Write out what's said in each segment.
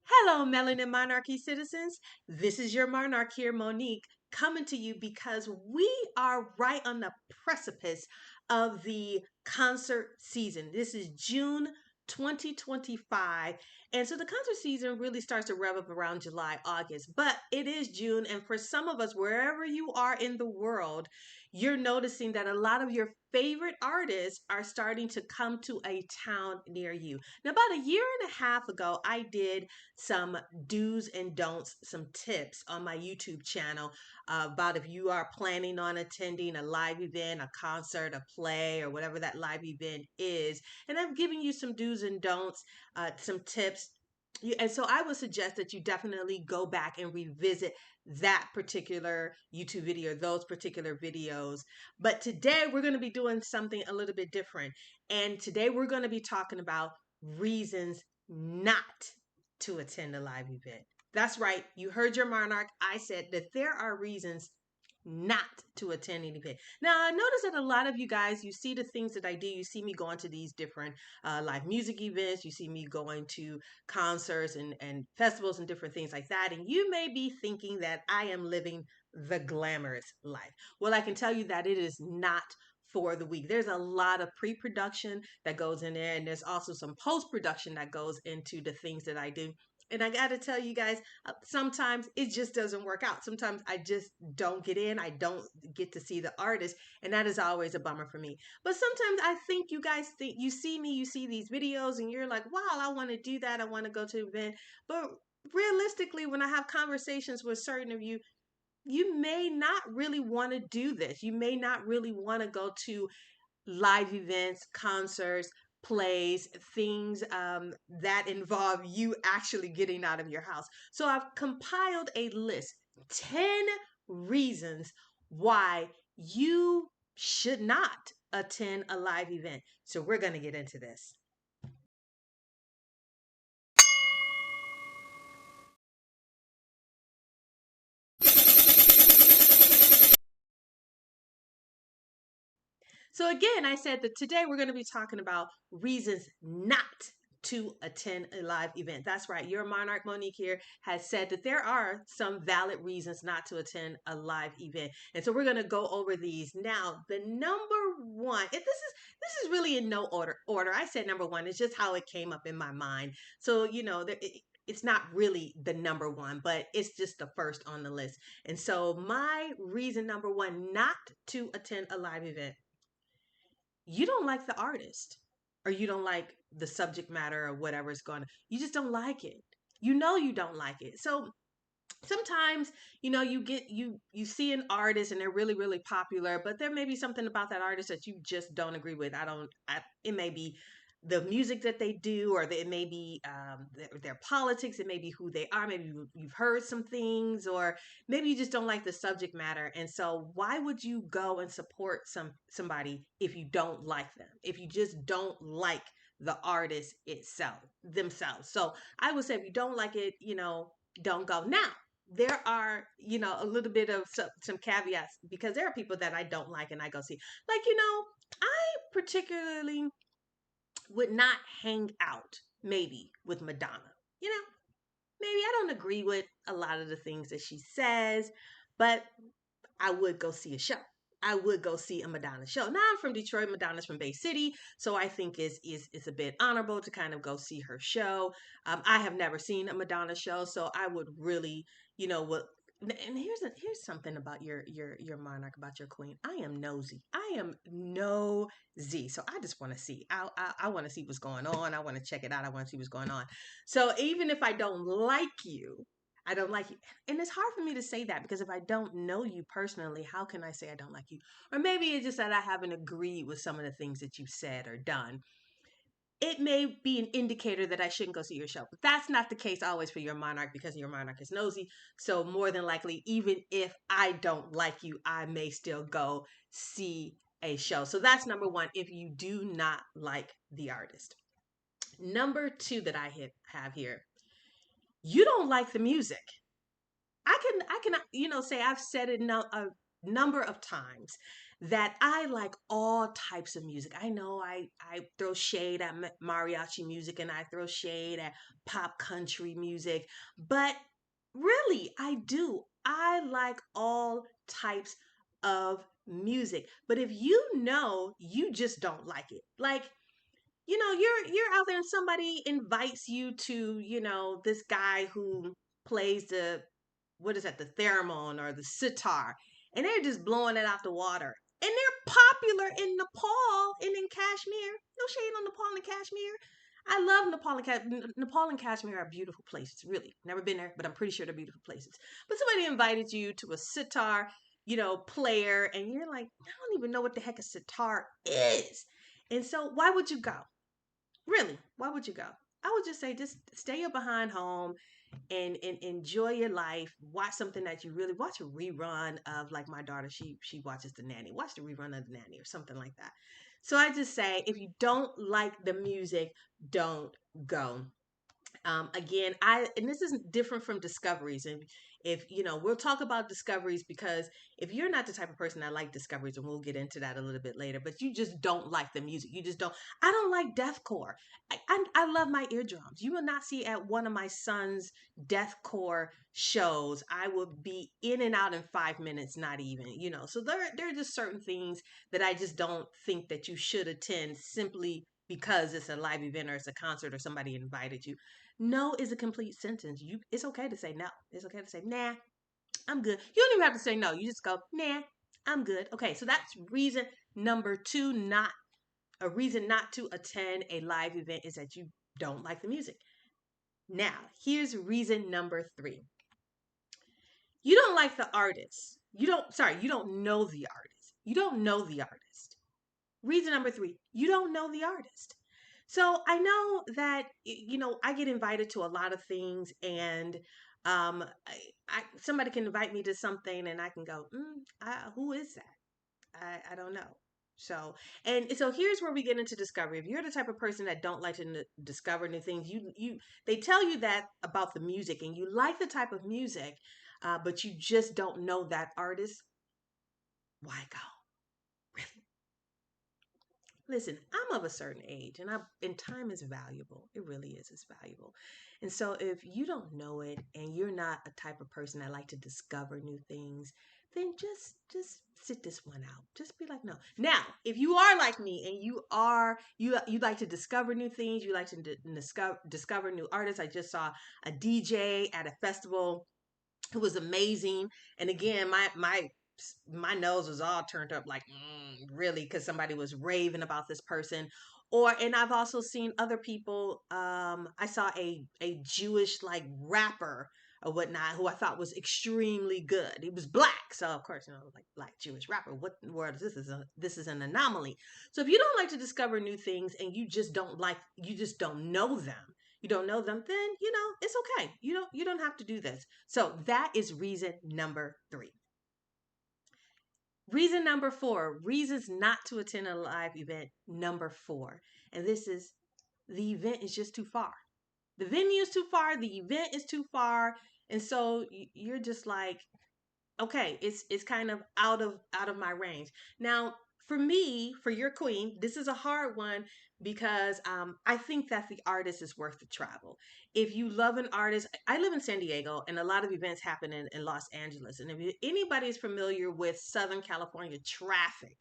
Hello, Melanin Monarchy citizens. This is your Monarch here, Monique, coming to you because we are right on the precipice of the concert season. This is June 2025. And so the concert season really starts to rev up around July, August, but it is June. And for some of us, wherever you are in the world, you're noticing that a lot of your favorite artists are starting to come to a town near you. Now, about a year and a half ago, I did some do's and don'ts, some tips on my YouTube channel about if you are planning on attending a live event, a concert, a play, or whatever that live event is. And I'm giving you some do's and don'ts, some tips. And so I would suggest that you definitely go back and revisit that particular YouTube video, those particular videos. But today we're going to be doing something a little bit different. And today we're going to be talking about reasons not to attend a live event. That's right. You heard your monarch. I said that there are reasons not to attend an event. Now, I notice that a lot of you guys, you see the things that I do. You see me going to these different live music events. You see me going to concerts and festivals and different things like that. And you may be thinking that I am living the glamorous life. Well, I can tell you that it is not for the week. There's a lot of pre-production that goes in there, and there's also some post-production that goes into the things that I do. And I got to tell you guys, sometimes it just doesn't work out. Sometimes I just don't get in. I don't get to see the artist. And that is always a bummer for me. But sometimes I think you guys think you see me, you see these videos, and you're like, wow, I want to do that. I want to go to an event. But realistically, when I have conversations with certain of you, you may not really want to do this. You may not really want to go to live events, concerts, plays, things that involve you actually getting out of your house. So I've compiled a list 10 reasons why you should not attend a live event. So we're going to get into this. So again, I said that today we're going to be talking about reasons not to attend a live event. That's right. Your Monarch Monique here has said that there are some valid reasons not to attend a live event. And so we're going to go over these. Now, the number one, this is really in no order. I said number one. It's just how it came up in my mind. So, it's not really the number one, but it's just the first on the list. And so my reason number one not to attend a live event, you don't like the artist, or you don't like the subject matter or whatever is going on. You just don't like it. You know you don't like it. So sometimes, you see an artist and they're really really popular, but there may be something about that artist that you just don't agree with. It may be the music that they do, or it may be their politics, it may be who they are, maybe you've heard some things, or maybe you just don't like the subject matter. And so why would you go and support somebody if you don't like them, if you just don't like the artist itself themselves? So I would say, if you don't like it, don't go. Now, there are, a little bit of some caveats, because there are people that I don't like and I go see. Like, I particularly would not hang out maybe with Madonna. You know, maybe I don't agree with a lot of the things that she says, but I would go see a show. I would go see a Madonna show. Now, I'm from Detroit. Madonna's from Bay City, so I think it's a bit honorable to kind of go see her show. I have never seen a Madonna show, so I would really, what. And here's something about your monarch, about your queen. I am nosy. I am nosy. So I just want to see. I want to see what's going on. I want to check it out. I want to see what's going on. So even if I don't like you, I don't like you. And it's hard for me to say that, because if I don't know you personally, how can I say I don't like you? Or maybe it's just that I haven't agreed with some of the things that you've said or done. It may be an indicator that I shouldn't go see your show. But that's not the case always for your monarch, because your monarch is nosy. So more than likely, even if I don't like you, I may still go see a show. So that's number one, if you do not like the artist. Number two that I have here, you don't like the music. I can say I've said it a number of times that I like all types of music. I know I throw shade at mariachi music and I throw shade at pop country music, but really I do. I like all types of music. But if you know you just don't like it, like you're out there and somebody invites you to, this guy who plays the what is that, the theremin or the sitar, and they're just blowing it out the water. And they're popular in Nepal and in Kashmir. No shade on Nepal and Kashmir. I love Nepal and Nepal and Kashmir are beautiful places. Really, never been there, but I'm pretty sure they're beautiful places. But somebody invited you to a sitar, player, and you're like, I don't even know what the heck a sitar is. And so, why would you go? Really, why would you go? I would just say, just stay your behind home and enjoy your life. Watch something that you really watch, a rerun of, like my daughter, she watches The Nanny. Watch the rerun of The Nanny or something like that. So I just say, if you don't like the music, don't go. Again, and this is different from discoveries. And if we'll talk about discoveries, because if you're not the type of person that like discoveries, and we'll get into that a little bit later, but you just don't like the music, you just don't. I don't like deathcore. I love my eardrums. You will not see at one of my son's deathcore shows, I will be in and out in 5 minutes, not even. So there are just certain things that I just don't think that you should attend simply because it's a live event or it's a concert or somebody invited you. No is a complete sentence. It's okay to say no. It's okay to say, nah, I'm good. You don't even have to say no. You just go, nah, I'm good. Okay, so that's reason number two, not a reason not to attend a live event is that you don't like the music. Now, here's reason number three. You don't like the artist. You don't know the artist. You don't know the artist. Reason number three, you don't know the artist. So I know that, I get invited to a lot of things, and somebody can invite me to something and I can go, who is that? I don't know. So here's where we get into discovery. If you're the type of person that don't like to discover new things, they tell you that about the music, and you like the type of music, but you just don't know that artist. Why go? Really? Listen, I'm of a certain age, and time is valuable. It really is. It's valuable. And so if you don't know it and you're not a type of person that like to discover new things, then just sit this one out. Just be like, no. Now, if you are like me and you like to discover new things, you like to discover new artists. I just saw a DJ at a festival. It was amazing. And again, my nose was all turned up, like, really, because somebody was raving about this person. And I've also seen other people. I saw a Jewish, like, rapper or whatnot, who I thought was extremely good. He was black, so of course, like, black Jewish rapper. What in the world is this? This is an anomaly. So if you don't like to discover new things and you just don't know them, then it's okay. You don't have to do this. So that is reason number three. Reason number four, reasons not to attend a live event number four. And this is, the event is just too far. The venue is too far, the event is too far. And so you're just like, okay, it's kind of out of my range. Now, for me, for your queen, this is a hard one, because I think that the artist is worth the travel. If you love an artist, I live in San Diego, and a lot of events happen in Los Angeles. And if anybody is familiar with Southern California traffic,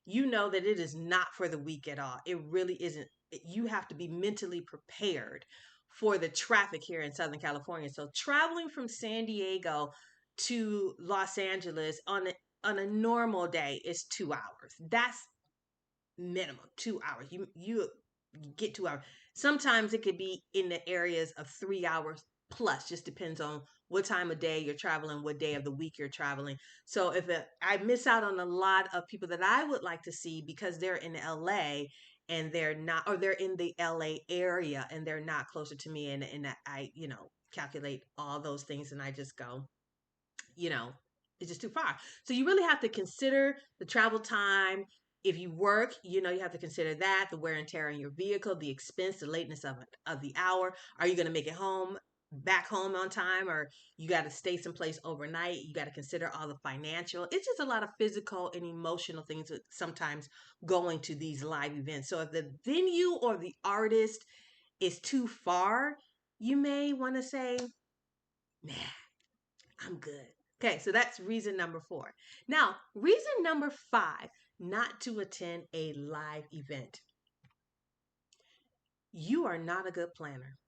you know that it is not for the weak at all. It really isn't. You have to be mentally prepared for the traffic here in Southern California. So traveling from San Diego to Los Angeles on a normal day is 2 hours. That's minimum 2 hours. You get 2 hours. Sometimes it could be in the areas of 3 hours plus. Just depends on what time of day you're traveling, what day of the week you're traveling. So I miss out on a lot of people that I would like to see because they're in LA and they're not, or they're in the LA area and they're not closer to me, and I calculate all those things and I just go, you know, it's just too far. So you really have to consider the travel time. If you work, you have to consider that, the wear and tear on your vehicle, the expense, the lateness of the hour. Are you going to make it home back home on time, or you got to stay someplace overnight. You got to consider all the financial. It's just a lot of physical and emotional things that sometimes going to these live events. So if the venue or the artist is too far, you may want to say, nah, I'm good. Okay, so that's reason number 4. Now, reason number 5 not to attend a live event. You are not a good planner.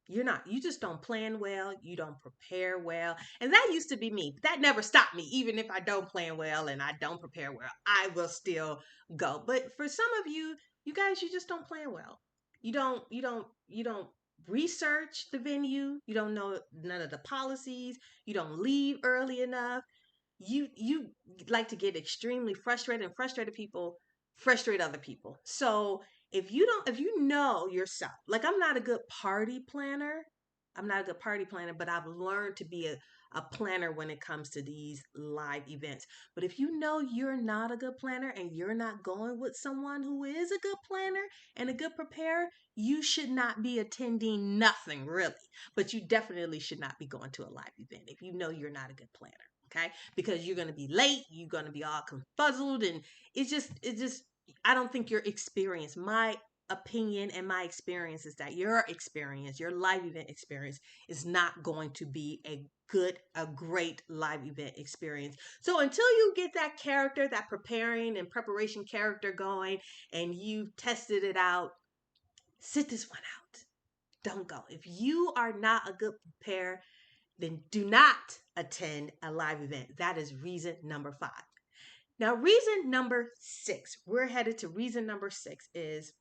You're not. You just don't plan well. You don't prepare well. And that used to be me. That never stopped me. Even if I don't plan well and I don't prepare well, I will still go. But for some of you, you guys, you just don't plan well. You don't research the venue. You don't know none of the policies. You don't leave early enough. You like to get extremely frustrated, and frustrated people frustrate other people. So if you know yourself, like I'm not a good party planner. I'm not a good party planner, but I've learned to be a planner when it comes to these live events. But if you know you're not a good planner and you're not going with someone who is a good planner and a good preparer, you should not be attending nothing really. But you definitely should not be going to a live event if you know you're not a good planner. Okay, because you're going to be late, you're going to be all confuzzled, and it's just I don't think your experience, my opinion and my experience is that your experience, your live event experience is not going to be a great live event experience. So until you get that character, that preparing and preparation character going, and you've tested it out, sit this one out. Don't go. If you are not a good preparer, then do not attend a live event. That is reason number 5. Now, reason number 6, we're headed to reason number 6 is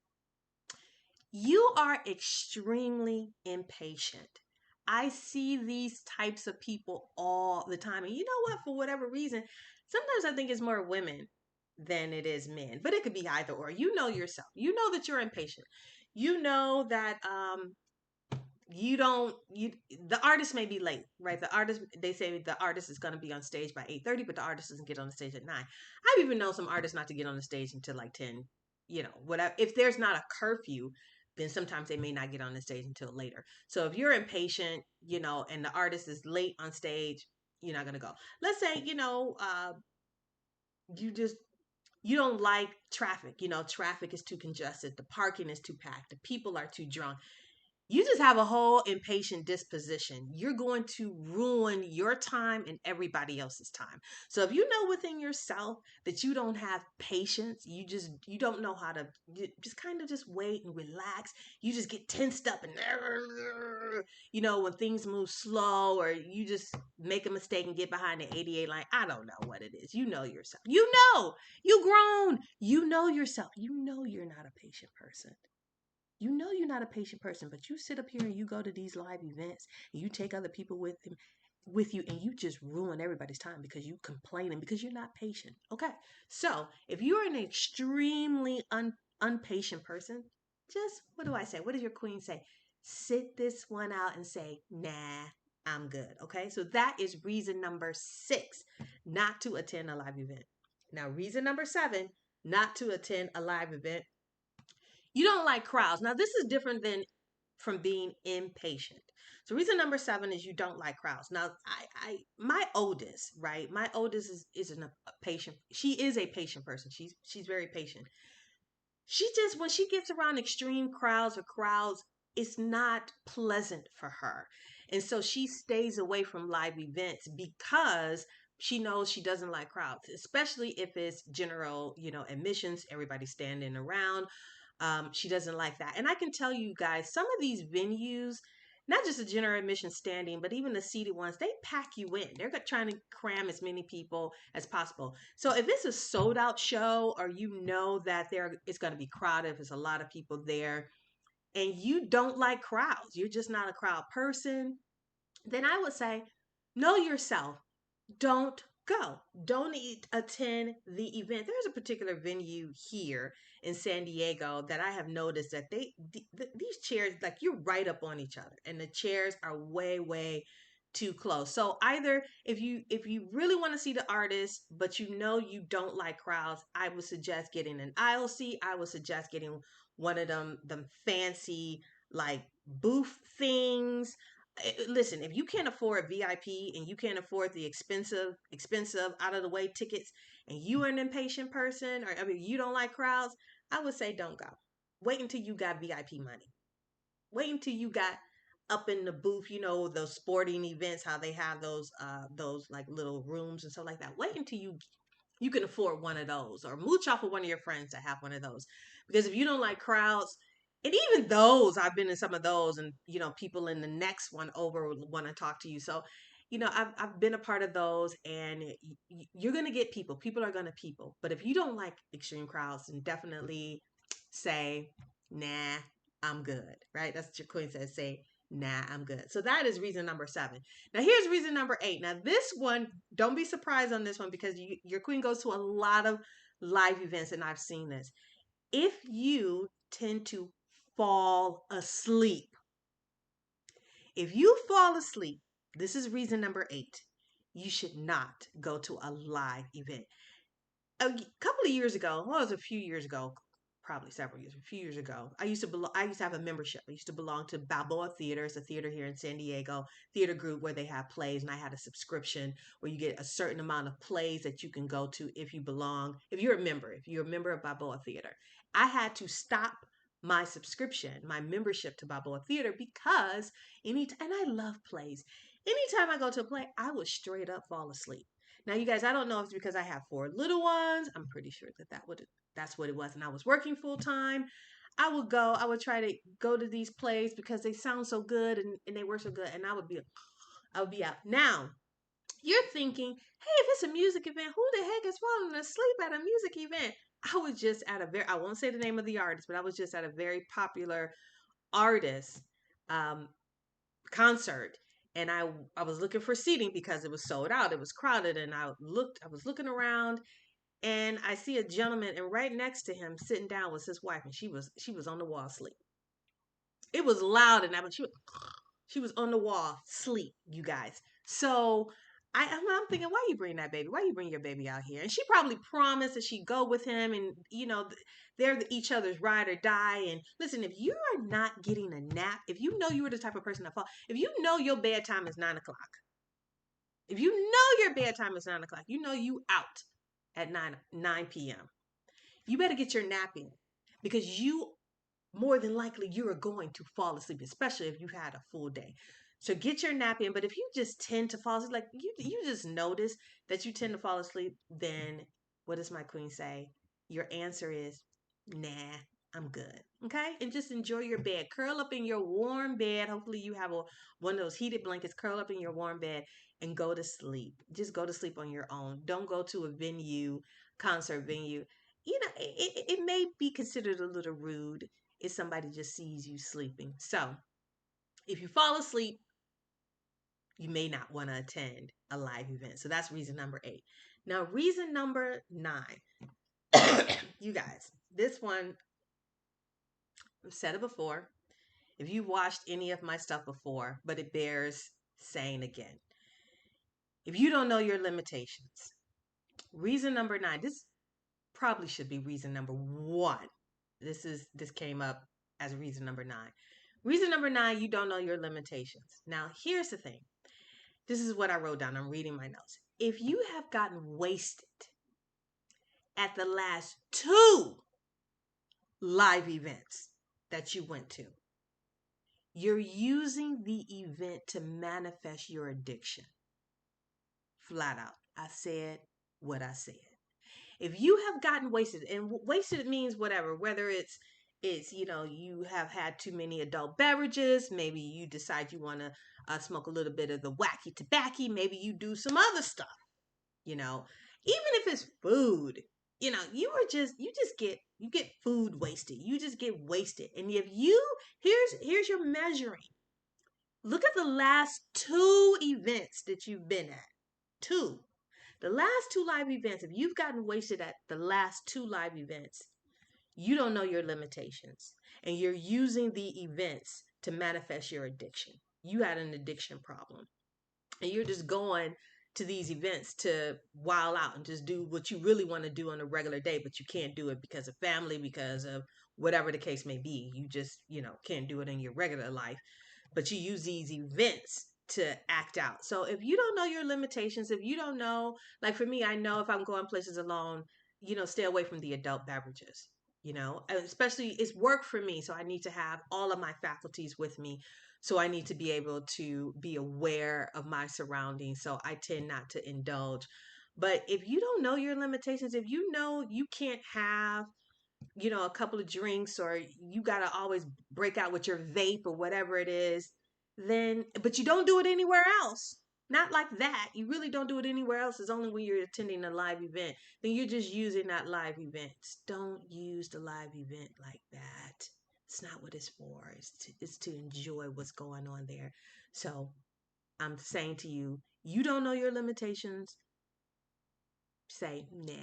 you are extremely impatient. I see these types of people all the time. And you know what? For whatever reason, sometimes I think it's more women than it is men, but it could be either or. You know yourself. You know that you're impatient. You know that you don't you the artist may be late, right? The artist, they say the artist is going to be on stage by 8:30, but the artist doesn't get on the stage at 9. I've even known some artists not to get on the stage until like 10. Whatever, if there's not a curfew, then sometimes they may not get on the stage until later. So if you're impatient, and the artist is late on stage, you're not going to go. Let's say, you just you don't like traffic. Traffic is too congested, the parking is too packed, the people are too drunk. You just have a whole impatient disposition. You're going to ruin your time and everybody else's time. So if you know within yourself that you don't have patience, you don't know how to, you just kind of just wait and relax. You just get tensed up and when things move slow, or you just make a mistake and get behind the 88 line. I don't know what it is. You know yourself. You grown. You know yourself. You know you're not a patient person. You know you're not a patient person, but you sit up here and you go to these live events and you take other people with you, and you just ruin everybody's time because you complaining because you're not patient. Okay. So if you're an extremely unpatient person, just what do I say? What does your queen say? Sit this one out and say, nah, I'm good. Okay. So that is reason number 6, not to attend a live event. Now, reason number 7, not to attend a live event. You don't like crowds. Now, this is different than from being impatient. So, reason number 7 is you don't like crowds. Now, my oldest, right? My oldest isn't a patient. She is a patient person. She's very patient. She just, when she gets around extreme crowds, it's not pleasant for her. And so she stays away from live events because she knows she doesn't like crowds, especially if it's general, admissions, everybody standing around. She doesn't like that. And I can tell you guys, some of these venues, not just the general admission standing, but even the seated ones, they pack you in. They're trying to cram as many people as possible. So if it's a sold out show, or you know that it's going to be crowded, if there's a lot of people there, and you don't like crowds, you're just not a crowd person, then I would say, know yourself. Don't go. Don't attend the event. There's a particular venue here in San Diego that I have noticed that these chairs, like, you're right up on each other, and the chairs are way too close. So either if you really want to see the artist, but you don't like crowds, I would suggest getting an aisle seat. I would suggest getting one of them fancy, like, booth things. Listen, if you can't afford VIP and you can't afford the expensive out of the way tickets, and you are an impatient person, or I mean you don't like crowds, I would say don't go. Wait until you got VIP money. Wait until you got up in the booth, those sporting events, how they have those like little rooms and stuff like that. Wait until you can afford one of those, or mooch off of one of your friends to have one of those. Because if you don't like crowds, and even those, I've been in some of those, and people in the next one over want to talk to you. So, I've been a part of those, and you're gonna get people. People are gonna people. But if you don't like extreme crowds, then definitely say, nah, I'm good. Right? That's what your queen says. Say, nah, I'm good. So that is reason number 7. Now here's reason number 8. Now this one, don't be surprised on this one, because your queen goes to a lot of live events, and I've seen this. If you tend to fall asleep, if you fall asleep, this is reason number 8. You should not go to a live event. A couple of years ago, well, it was a few years ago, probably several years, a few years ago, I used to have a membership. I used to belong to Balboa Theater. It's a theater here in San Diego, theater group where they have plays, and I had a subscription where you get a certain amount of plays that you can go to if you're a member of Balboa Theater. I had to stop my subscription, my membership to Balboa Theater, because and I love plays. Anytime I go to a play, I would straight up fall asleep. Now, you guys, I don't know if it's because I have 4 little ones. I'm pretty sure that's what it was. And I was working full time. I would try to go to these plays because they sound so good, and they were so good. And I would be out. Now, you're thinking, hey, if it's a music event, who the heck is falling asleep at a music event? I won't say the name of the artist, but I was just at a very popular artist um, concert, and I was looking for seating because it was sold out. It was crowded, and I was looking around, and I see a gentleman, and right next to him sitting down was his wife, and she was on the wall asleep. It was loud, and she was on the wall sleep, you guys. So I'm thinking, why you bring that baby? Why you bring your baby out here? And she probably promised that she'd go with him, and they're each other's ride or die. And listen, if you are not getting a nap, if you know you were the type of person that fall, if you know your bedtime is 9 o'clock, if you know your bedtime is 9 o'clock, you know you out at 9 p.m. You better get your nap in, because you more than likely you are going to fall asleep, especially if you've had a full day. So get your nap in. But if you just tend to fall asleep, like you just notice that you tend to fall asleep, then what does my queen say? Your answer is, nah, I'm good. Okay? And just enjoy your bed. Curl up in your warm bed. Hopefully you have one of those heated blankets. Curl up in your warm bed and go to sleep. Just go to sleep on your own. Don't go to a venue, concert venue. It may be considered a little rude if somebody just sees you sleeping. So if you fall asleep, you may not want to attend a live event. So that's reason number 8. Now, reason number 9. You guys, this one, I've said it before. If you've watched any of my stuff before, but it bears saying again. If you don't know your limitations, reason number 9, this probably should be reason number 1. This came up as reason number 9. Reason number 9, you don't know your limitations. Now, here's the thing. This is what I wrote down. I'm reading my notes. If you have gotten wasted at the last 2 live events that you went to, you're using the event to manifest your addiction. Flat out. I said what I said. If you have gotten wasted, and wasted means whatever, whether it's you have had too many adult beverages, maybe you decide you want to smoke a little bit of the wacky tobacco, maybe you do some other stuff, even if it's food, you get food wasted, you just get wasted. And if you here's your measuring. Look at the last 2 events that you've been at. 2. The last 2 live events, if you've gotten wasted at the last 2 live events, you don't know your limitations, and you're using the events to manifest your addiction. You had an addiction problem, and you're just going to these events to while out and just do what you really want to do on a regular day, but you can't do it because of family, because of whatever the case may be. You just, can't do it in your regular life. but you use these events to act out. So if you don't know your limitations, if you don't know, like for me, I know if I'm going places alone, stay away from the adult beverages. Especially it's work for me, so I need to have all of my faculties with me. So I need to be able to be aware of my surroundings. So I tend not to indulge. But if you don't know your limitations, if you know you can't have a couple of drinks, or you got to always break out with your vape or whatever it is, then, but you don't do it anywhere else. Not like that. You really don't do it anywhere else. It's only when you're attending a live event. Then you're just using that live event. Don't use the live event like that. It's not what it's for. It's to enjoy what's going on there. So I'm saying to you, you don't know your limitations, say, nah,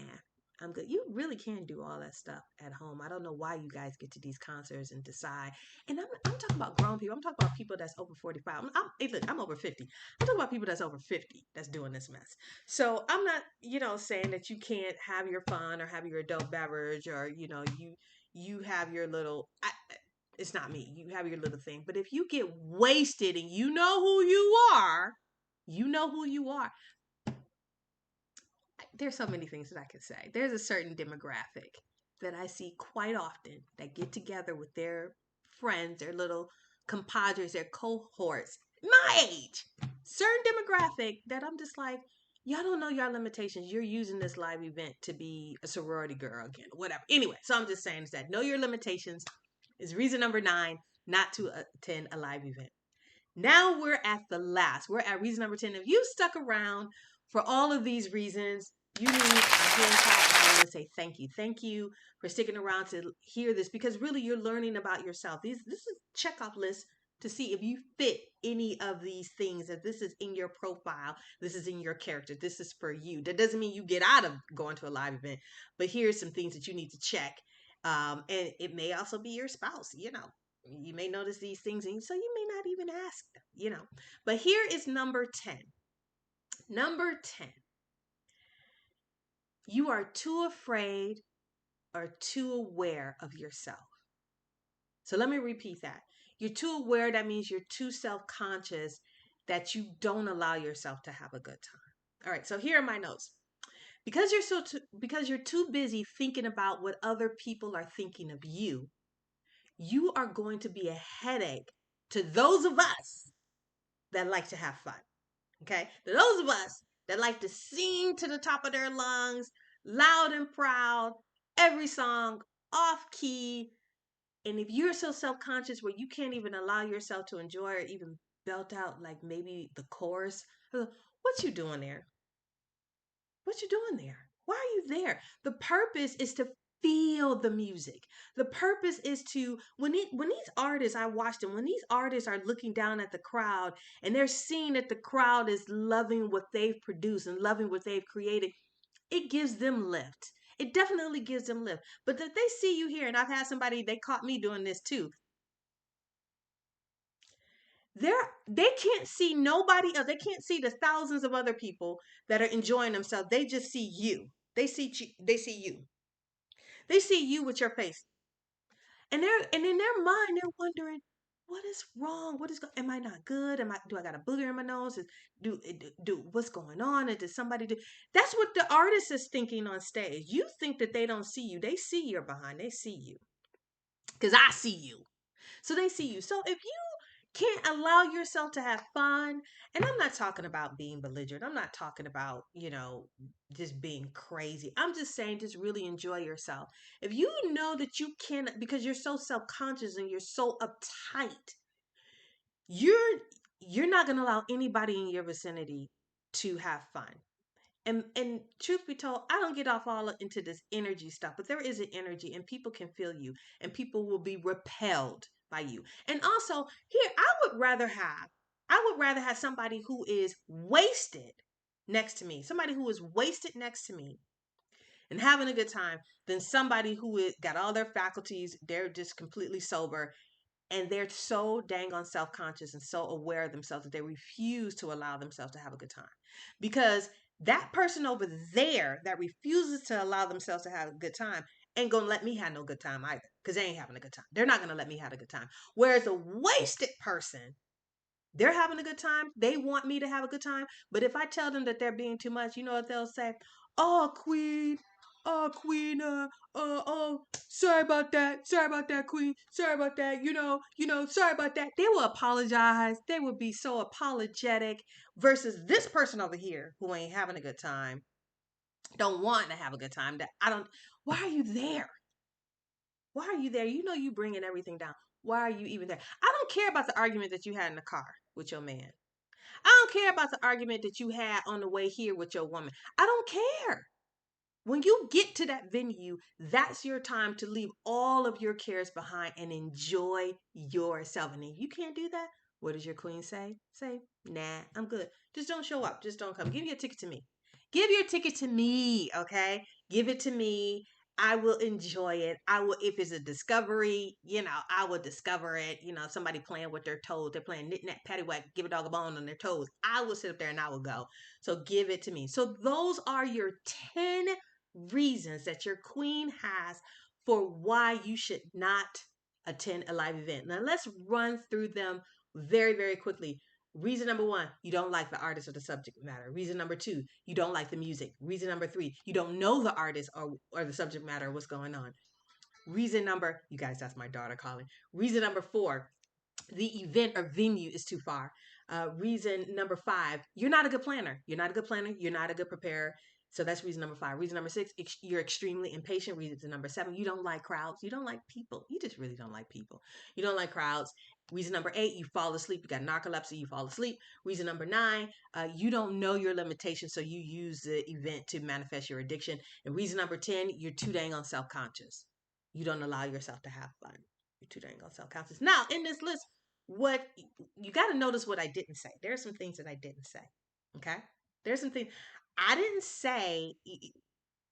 I'm good. You really can do all that stuff at home. I don't know why you guys get to these concerts and decide. And I'm talking about grown people. I'm talking about people that's over 45. Hey, look, I'm over 50. I'm talking about people that's over 50 that's doing this mess. So I'm not, saying that you can't have your fun or have your adult beverage, or, you have your little, it's not me. You have your little thing. But if you get wasted and you know who you are, you know who you are. There's so many things that I could say. There's a certain demographic that I see quite often that get together with their friends, their little compadres, their cohorts, my age. Certain demographic that I'm just like, y'all don't know your limitations. You're using this live event to be a sorority girl again, whatever. Anyway, so I'm just saying is that know your limitations is reason number 9 not to attend a live event. Now we're at the last. We're at reason number 10. If you stuck around for all of these reasons, you need a hand clap. And I want to say thank you. Thank you for sticking around to hear this, because really you're learning about yourself. This is a checkoff list to see if you fit any of these things, if this is in your profile, this is in your character, this is for you. That doesn't mean you get out of going to a live event, but here's some things that you need to check. And it may also be your spouse, you may notice these things, and so you may not even ask them. But here is number 10. Number 10, you are too afraid or too aware of yourself. So let me repeat that. You're too aware, that means you're too self-conscious that you don't allow yourself to have a good time. All right, so here are my notes. Because you're too busy thinking about what other people are thinking of you, you are going to be a headache to those of us that like to have fun. Okay? To those of us that like to sing to the top of their lungs, loud and proud, every song off key. And if you're so self conscious where you can't even allow yourself to enjoy or even belt out like maybe the chorus, what you doing there? What you doing there? Why are you there? The purpose is to feel the music. The purpose is to when these artists, I watch them, when these artists are looking down at the crowd and they're seeing that the crowd is loving what they've produced and loving what they've created, it gives them lift. It definitely gives them lift. But that they see you here, and I've had somebody, they caught me doing this too. They can't see nobody else. They can't see the thousands of other people that are enjoying themselves. They just see you. They see you. They see you. They see you with your face. And in their mind they're wondering, what is wrong? Am I not good? Do I got a booger in my nose? Do what's going on? And did somebody do? That's what the artist is thinking on stage. You think that they don't see you. They see your behind. They see you. Because I see you. So they see you. So if you can't allow yourself to have fun, and I'm not talking about being belligerent, I'm not talking about, just being crazy. I'm just saying just really enjoy yourself. If you know that you can, because you're so self-conscious and you're so uptight, you're you're not going to allow anybody in your vicinity to have fun. And truth be told, I don't get off all into this energy stuff, but there is an energy and people can feel you and people will be repelled by you. And also, here I would rather have somebody who is wasted next to me, somebody who is wasted next to me and having a good time, than somebody who is got all their faculties, they're just completely sober, and they're so dang on self-conscious and so aware of themselves that they refuse to allow themselves to have a good time. Because that person over there that refuses to allow themselves to have a good time ain't gonna let me have no good time either, because they ain't having a good time. They're not gonna let me have a good time. Whereas a wasted person They're having a good time. They want me to have a good time. But if I tell them that they're being too much, you know what they'll say? Oh, Queen. Oh, Queen. Sorry about that. Sorry about that, Queen. Sorry about that. Sorry about that. They will apologize. They will be so apologetic versus this person over here who ain't having a good time, don't want to have a good time. That I don't. Why are you there? Why are you there? You know you bringing everything down. Why are you even there? I don't care about the argument that you had in the car with your man. I don't care about the argument that you had on the way here with your woman. I don't care. When you get to that venue, that's your time to leave all of your cares behind and enjoy yourself. And if you can't do that, what does your queen say? Say, nah, I'm good. Just don't show up. Just don't come. Give your ticket to me. Give your ticket to me, okay? Give it to me. I will enjoy it. I will, if it's a discovery, I will discover it. Somebody playing with their toes. They're playing knick-knack, paddywhack, give a dog a bone on their toes. I will sit up there and I will go. So give it to me. So those are your 10 reasons that your queen has for why you should not attend a live event. Now, let's run through them very, very quickly. Reason number one, you don't like the artist or the subject matter. Reason number two, you don't like the music. Reason number three, you don't know the artist or the subject matter, what's going on. Reason number, you guys, that's my daughter calling. Reason number four, the event or venue is too far. Reason number five, you're not a good planner. You're not a good planner. You're not a good preparer. So that's reason number five. Reason number six, you're extremely impatient. Reason number seven, you don't like crowds. You don't like people. You just really don't like people. You don't like crowds. Reason number eight, you fall asleep. You got narcolepsy, you fall asleep. Reason number nine, you don't know your limitations, so you use the event to manifest your addiction. And reason number 10, you're too dang on self conscious. You don't allow yourself to have fun. You're too dang on self conscious. Now, in this list, what you got to notice what I didn't say. There are some things that I didn't say. Okay. There's some things I didn't say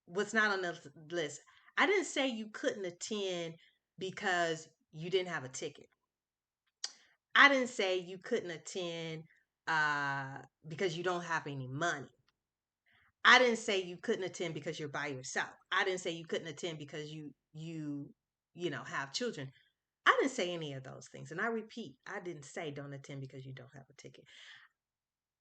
what's not on the list. I didn't say you couldn't attend because you didn't have a ticket. I didn't say you couldn't attend because you don't have any money. I didn't say you couldn't attend because you're by yourself. I didn't say you couldn't attend because you have children. I didn't say any of those things. And I repeat, I didn't say don't attend because you don't have a ticket.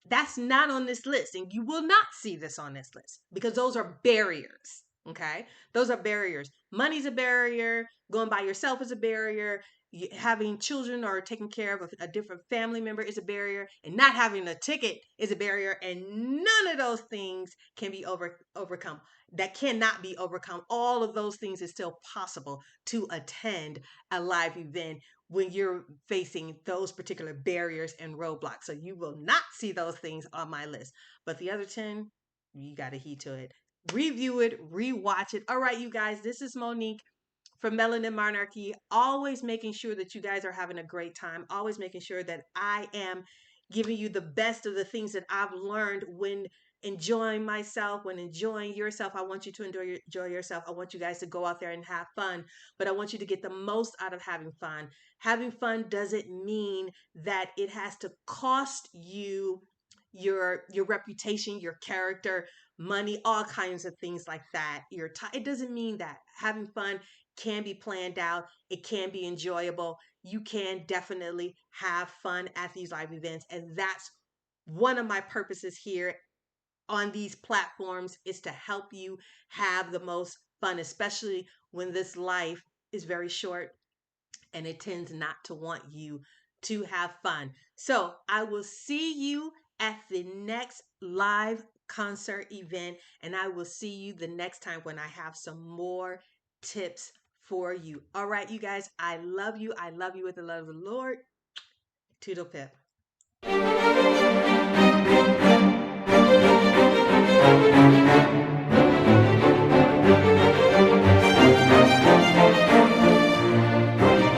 That's not on this list. And you will not see this on this list because those are barriers. Okay. Those are barriers. Money's a barrier. Going by yourself is a barrier. Having children or taking care of a different family member is a barrier. And not having a ticket is a barrier. And none of those things can be overcome. That cannot be overcome. All of those things is still possible to attend a live event when you're facing those particular barriers and roadblocks. So you will not see those things on my list. But the other 10, you got to heed to it. Review it, rewatch it. All right, you guys, this is Monique from Melanin Monarchy, always making sure that you guys are having a great time, always making sure that I am giving you the best of the things that I've learned when enjoying myself, when enjoying yourself. I want you to enjoy yourself. I want you guys to go out there and have fun, but I want you to get the most out of having fun. Having fun doesn't mean that it has to cost you your reputation, your character, money, all kinds of things like that. Your time. It doesn't mean that. Having fun can be planned out. It can be enjoyable. You can definitely have fun at these live events. And that's one of my purposes here on these platforms is to help you have the most fun, especially when this life is very short and it tends not to want you to have fun. So I will see you at the next live concert event, and I will see you the next time when I have some more tips for you. All right, you guys, I love you. I love you with the love of the Lord. Toodle pip.